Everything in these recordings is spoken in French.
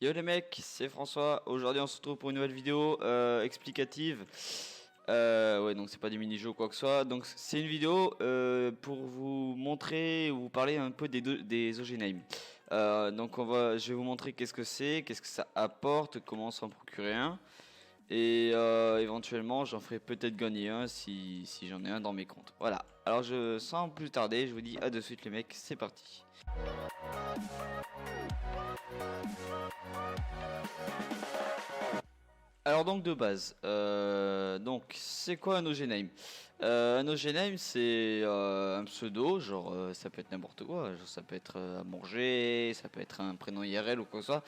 Yo les mecs, c'est François. Aujourd'hui on se retrouve pour une nouvelle vidéo explicative. Ouais, donc c'est pas du mini-jeu ou quoi que ce soit. Donc c'est une vidéo pour vous montrer ou vous parler un peu des OG-Name. Donc je vais vous montrer qu'est-ce que ça apporte, comment s'en procurer un. Et éventuellement j'en ferai peut-être gagner un si j'en ai un dans mes comptes. Voilà, alors sans plus tarder, je vous dis à de suite les mecs, c'est parti. Alors donc de base, donc c'est quoi un OG-Name? Un OG-Name c'est un pseudo, genre ça peut être n'importe quoi, genre, ça peut être à manger, ça peut être un prénom IRL ou quoi que ce soit,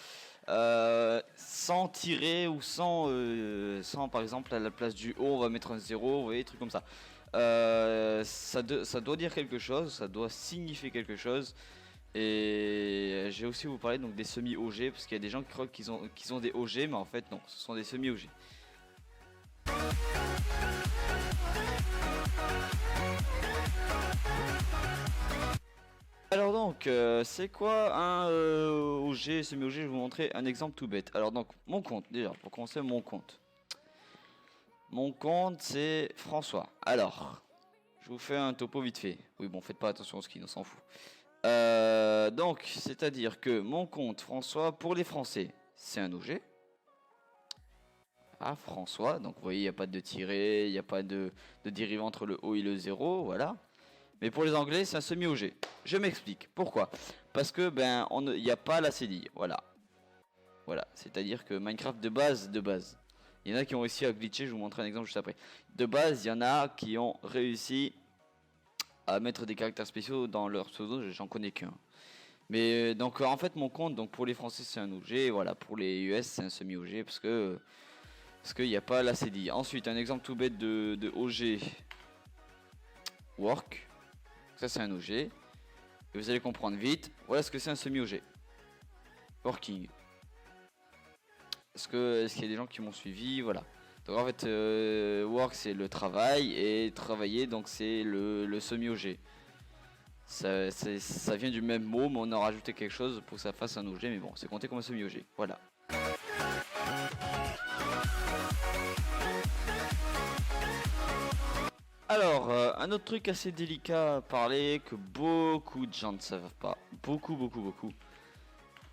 sans tirer ou sans par exemple à la place du O on va mettre un 0, vous voyez, des trucs comme ça. Ça doit dire quelque chose, ça doit signifier quelque chose. Et j'ai aussi vous parler donc des semi-OG parce qu'il y a des gens qui croient qu'ils ont des OG mais en fait non, ce sont des semi-OG. Alors donc c'est quoi un OG, semi-OG? Je vais vous montrer un exemple tout bête. Alors donc mon compte déjà pour commencer mon compte. Mon compte c'est François. Alors je vous fais un topo vite fait. Oui bon faites pas attention au skin, on s'en fout. Donc, c'est-à-dire que mon compte François, pour les Français, c'est un OG. Ah, François, donc vous voyez, il n'y a pas de tiré, il n'y a pas de dérivé entre le O et le 0, voilà. Mais pour les Anglais, c'est un semi-OG. Je m'explique. Pourquoi? Parce que, il n'y a pas la cédille, voilà. Voilà, c'est-à-dire que Minecraft de base, il y en a qui ont réussi à glitcher, je vous montrerai un exemple juste après. De base, il y en a qui ont réussi à mettre des caractères spéciaux dans leur pseudo, j'en connais qu'un. Mais donc en fait mon compte donc pour les Français c'est un OG, voilà, pour les US c'est un semi OG parce qu'il n'y a pas la CDI. Ensuite un exemple tout bête de OG work, ça c'est un OG et vous allez comprendre vite. Voilà ce que c'est un semi OG working. Est-ce qu'il y a des gens qui m'ont suivi, voilà. Donc en fait work c'est le travail et travailler donc c'est le semi OG. Ça vient du même mot, mais on a rajouté quelque chose pour que ça fasse un OG, mais bon, c'est compté comme un semi-OG. Voilà. Alors, un autre truc assez délicat à parler, que beaucoup de gens ne savent pas. Beaucoup.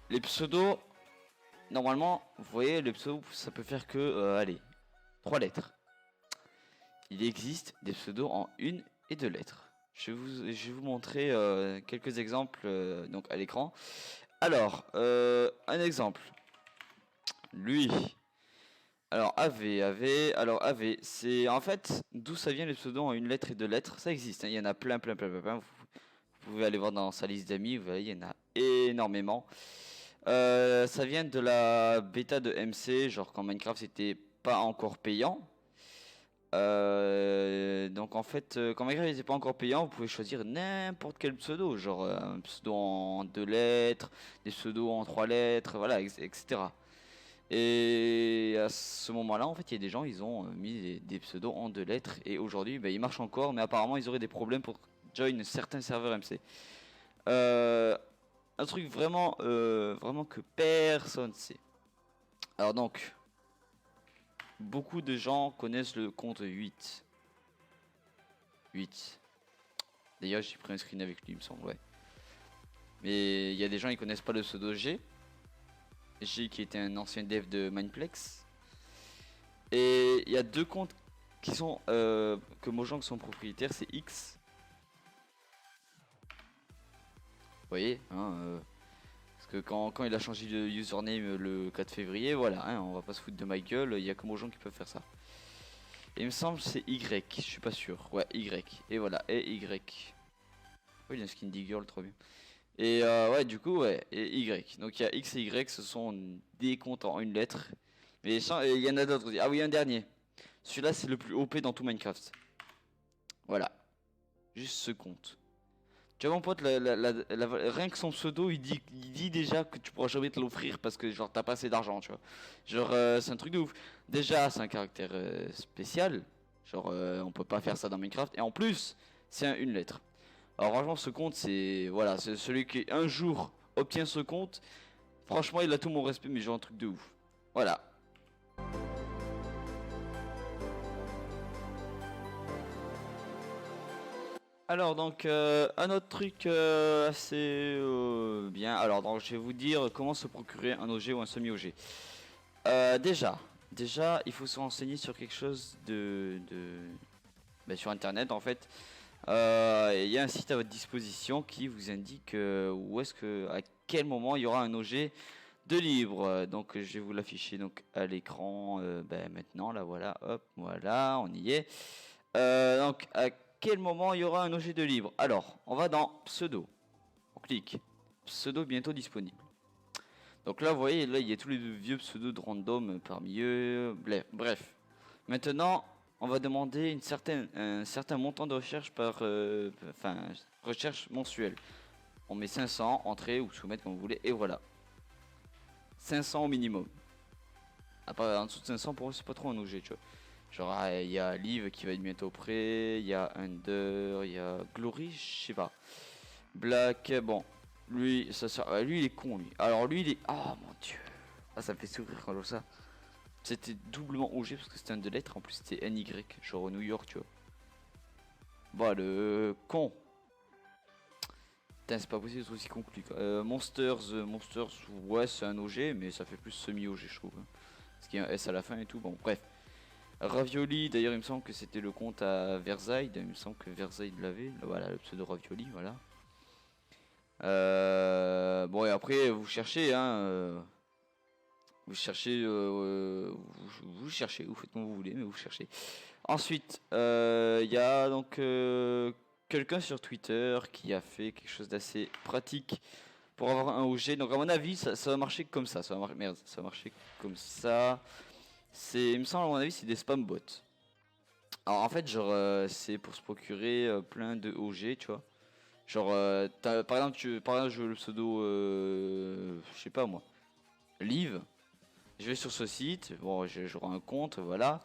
Les pseudos, normalement, vous voyez, les pseudos, ça peut faire que, allez, 3 lettres. Il existe des pseudos en 1 et 2 lettres. Je vais vous montrer quelques exemples donc à l'écran. Alors, un exemple. Lui. Alors alors AV, c'est en fait d'où ça vient les pseudos en 1 lettre et 2 lettres. Ça existe, hein, il y en a plein. Vous pouvez aller voir dans sa liste d'amis, vous voyez, il y en a énormément. Ça vient de la bêta de MC, genre quand Minecraft c'était pas encore payant. Donc en fait, quand Minecraft n'était pas encore payant, vous pouvez choisir n'importe quel pseudo, genre un pseudo en 2 lettres, des pseudos en 3 lettres, voilà, etc. Et à ce moment-là, en fait, il y a des gens, ils ont mis des pseudos en 2 lettres, et aujourd'hui, ils marchent encore, mais apparemment, ils auraient des problèmes pour join certains serveurs MC. Un truc vraiment que personne sait. Alors donc, beaucoup de gens connaissent le compte 8. 8. D'ailleurs, j'ai pris un screen avec lui, il me semble, ouais. Mais il y a des gens, ils connaissent pas le pseudo G. G qui était un ancien dev de Mineplex. Et il y a 2 comptes qui sont que Mojang sont propriétaires, c'est X. Vous voyez, hein, parce que quand il a changé de username le 4 février, voilà, hein, on va pas se foutre de ma gueule, il y a que Mojang qui peut faire ça. Et il me semble c'est Y, je suis pas sûr. Ouais, Y. Et voilà, et Y. Oui, il y a un skin d'E-Girl, trop bien. Et ouais, du coup, ouais, et Y. Donc il y a X et Y, ce sont des comptes en 1 lettre. Mais il y en a d'autres aussi. Ah oui, un dernier. Celui-là, c'est le plus OP dans tout Minecraft. Voilà. Juste ce compte. Tu vois, mon pote, rien que son pseudo, il dit déjà que tu pourras jamais te l'offrir parce que, genre, t'as pas assez d'argent, tu vois. Genre, c'est un truc de ouf. Déjà, c'est un caractère spécial. Genre, on peut pas faire ça dans Minecraft. Et en plus, c'est une lettre. Alors, franchement, ce compte, c'est. Voilà, c'est celui qui, un jour, obtient ce compte. Franchement, il a tout mon respect, mais genre un truc de ouf. Voilà. Alors donc un autre truc assez bien. Alors donc je vais vous dire comment se procurer un OG ou un semi-OG. Déjà, il faut se renseigner sur quelque chose sur internet en fait. Il y a un site à votre disposition qui vous indique où est-ce que à quel moment il y aura un OG de libre. Donc je vais vous l'afficher donc à l'écran maintenant là voilà, hop, voilà, on y est. Donc à quel moment il y aura un OG de libre? Alors, on va dans pseudo. On clique. Pseudo bientôt disponible. Donc là, vous voyez, là, il y a tous les vieux pseudos de random parmi eux. Bref. Maintenant, on va demander un certain montant de recherche recherche mensuelle. On met 500, entrée ou soumettre comme vous voulez, et voilà. 500 au minimum. En dessous de 500, pour moi, c'est pas trop un OG, tu vois. Genre, il y a Liv qui va être bientôt prêt, il y a Under, il y a Glory, je sais pas. Black, bon, lui, lui il est con, lui. Alors, lui, il est. Oh mon dieu. Ah, ça me fait sourire quand je vois ça. C'était doublement OG parce que c'était un de lettres, en plus c'était NY, genre New York, tu vois. Bon, le con. Putain, c'est pas possible d'être aussi conclu. Monsters, ouais, c'est un OG, mais ça fait plus semi-OG, je trouve. Parce qu'il y a un S à la fin et tout, bon, bref. Ravioli, d'ailleurs, il me semble que c'était le compte à Versailles. Il me semble que Versailles l'avait. Voilà, le pseudo Ravioli, voilà. Bon, et après, vous cherchez, hein. Vous cherchez, vous cherchez, vous faites comme vous voulez, mais vous cherchez. Ensuite, il y a donc quelqu'un sur Twitter qui a fait quelque chose d'assez pratique pour avoir un OG. Donc, à mon avis, ça va marcher comme ça. Ça va marcher comme ça. Il me semble, à mon avis, c'est des spam bots. Alors, en fait, genre, c'est pour se procurer plein de OG, tu vois. Genre, par exemple, je veux le pseudo, je sais pas moi, Live. Je vais sur ce site, bon, j'aurai un compte, voilà.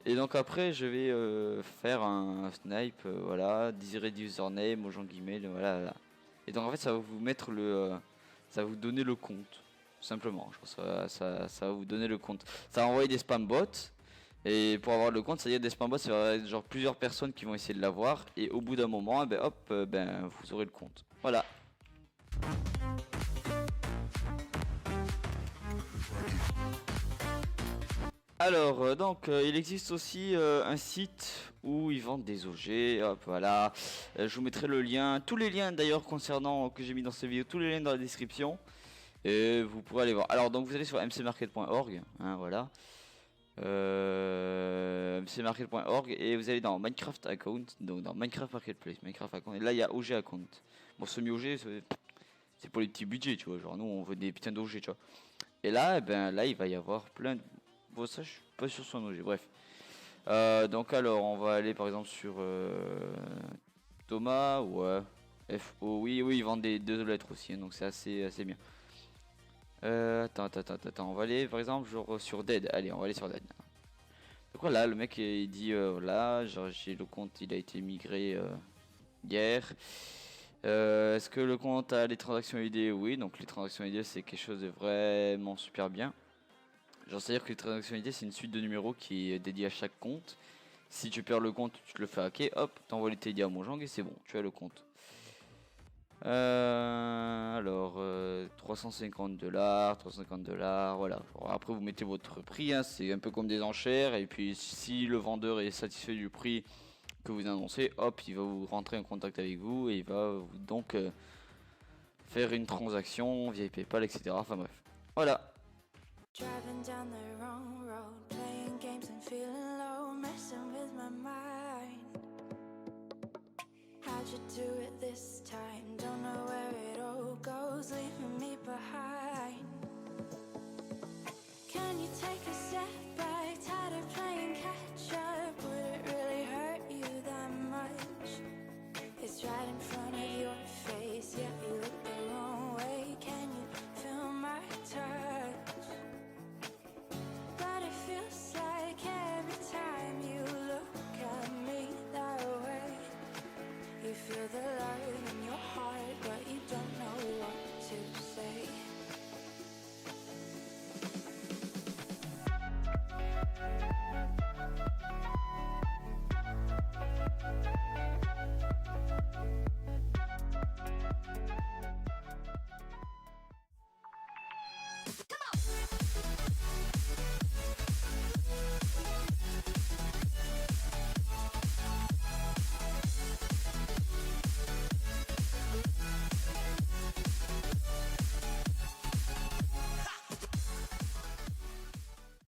Et donc après, je vais faire un snipe, voilà, désirer username, mot guillemets, voilà, voilà. Et donc en fait, ça va vous mettre ça va vous donner le compte, tout simplement. Je pense que ça va vous donner le compte. Ça va envoyer des spam bots. Et pour avoir le compte, c'est-à-dire des spam bots, ça va être genre plusieurs personnes qui vont essayer de l'avoir. Et au bout d'un moment, vous aurez le compte. Voilà. Alors, il existe aussi un site où ils vendent des objets. Hop, voilà. Je vous mettrai le lien, tous les liens d'ailleurs concernant que j'ai mis dans cette vidéo, tous les liens dans la description. Et vous pourrez aller voir. Alors, donc vous allez sur mcmarket.org, hein, voilà. mcmarket.org et vous allez dans Minecraft Account, donc dans Minecraft Marketplace, Minecraft Account. Et là, il y a OG Account. Bon, semi-OG, c'est pour les petits budgets, tu vois. Genre, nous, on veut des putains d'OG, tu vois. Et là, là, il va y avoir plein de. Bon, ça, je suis pas sur son OG, bref. Donc, alors, on va aller par exemple sur Thomas, ouais. FO, oui, ils vendent des deux lettres aussi, hein, donc c'est assez bien. Attends, on va aller par exemple genre sur Dead. Allez, on va aller sur Dead. Donc voilà, le mec il dit voilà, genre j'ai le compte, il a été migré hier. Est-ce que le compte a les transactions ID? Oui, donc les transactions ID c'est quelque chose de vraiment super bien. Genre c'est-à-dire que les transactions ID c'est une suite de numéros qui est dédiée à chaque compte. Si tu perds le compte, tu te le fais hacker, hop, t'envoies les TD à Mojang et c'est bon, tu as le compte. Alors, 350 $, voilà. Alors, après, vous mettez votre prix, hein, c'est un peu comme des enchères. Et puis, si le vendeur est satisfait du prix que vous annoncez, hop, il va vous rentrer en contact avec vous et il va vous donc faire une transaction via PayPal, etc. Enfin bref, voilà. Driving down the wrong road, playing games and feeling low, messing with my mind. How'd you do it this time? Don't know where it all goes, leaving me behind. Can you take a step back? Tired of playing catch up. Would it really hurt you that much? It's right in front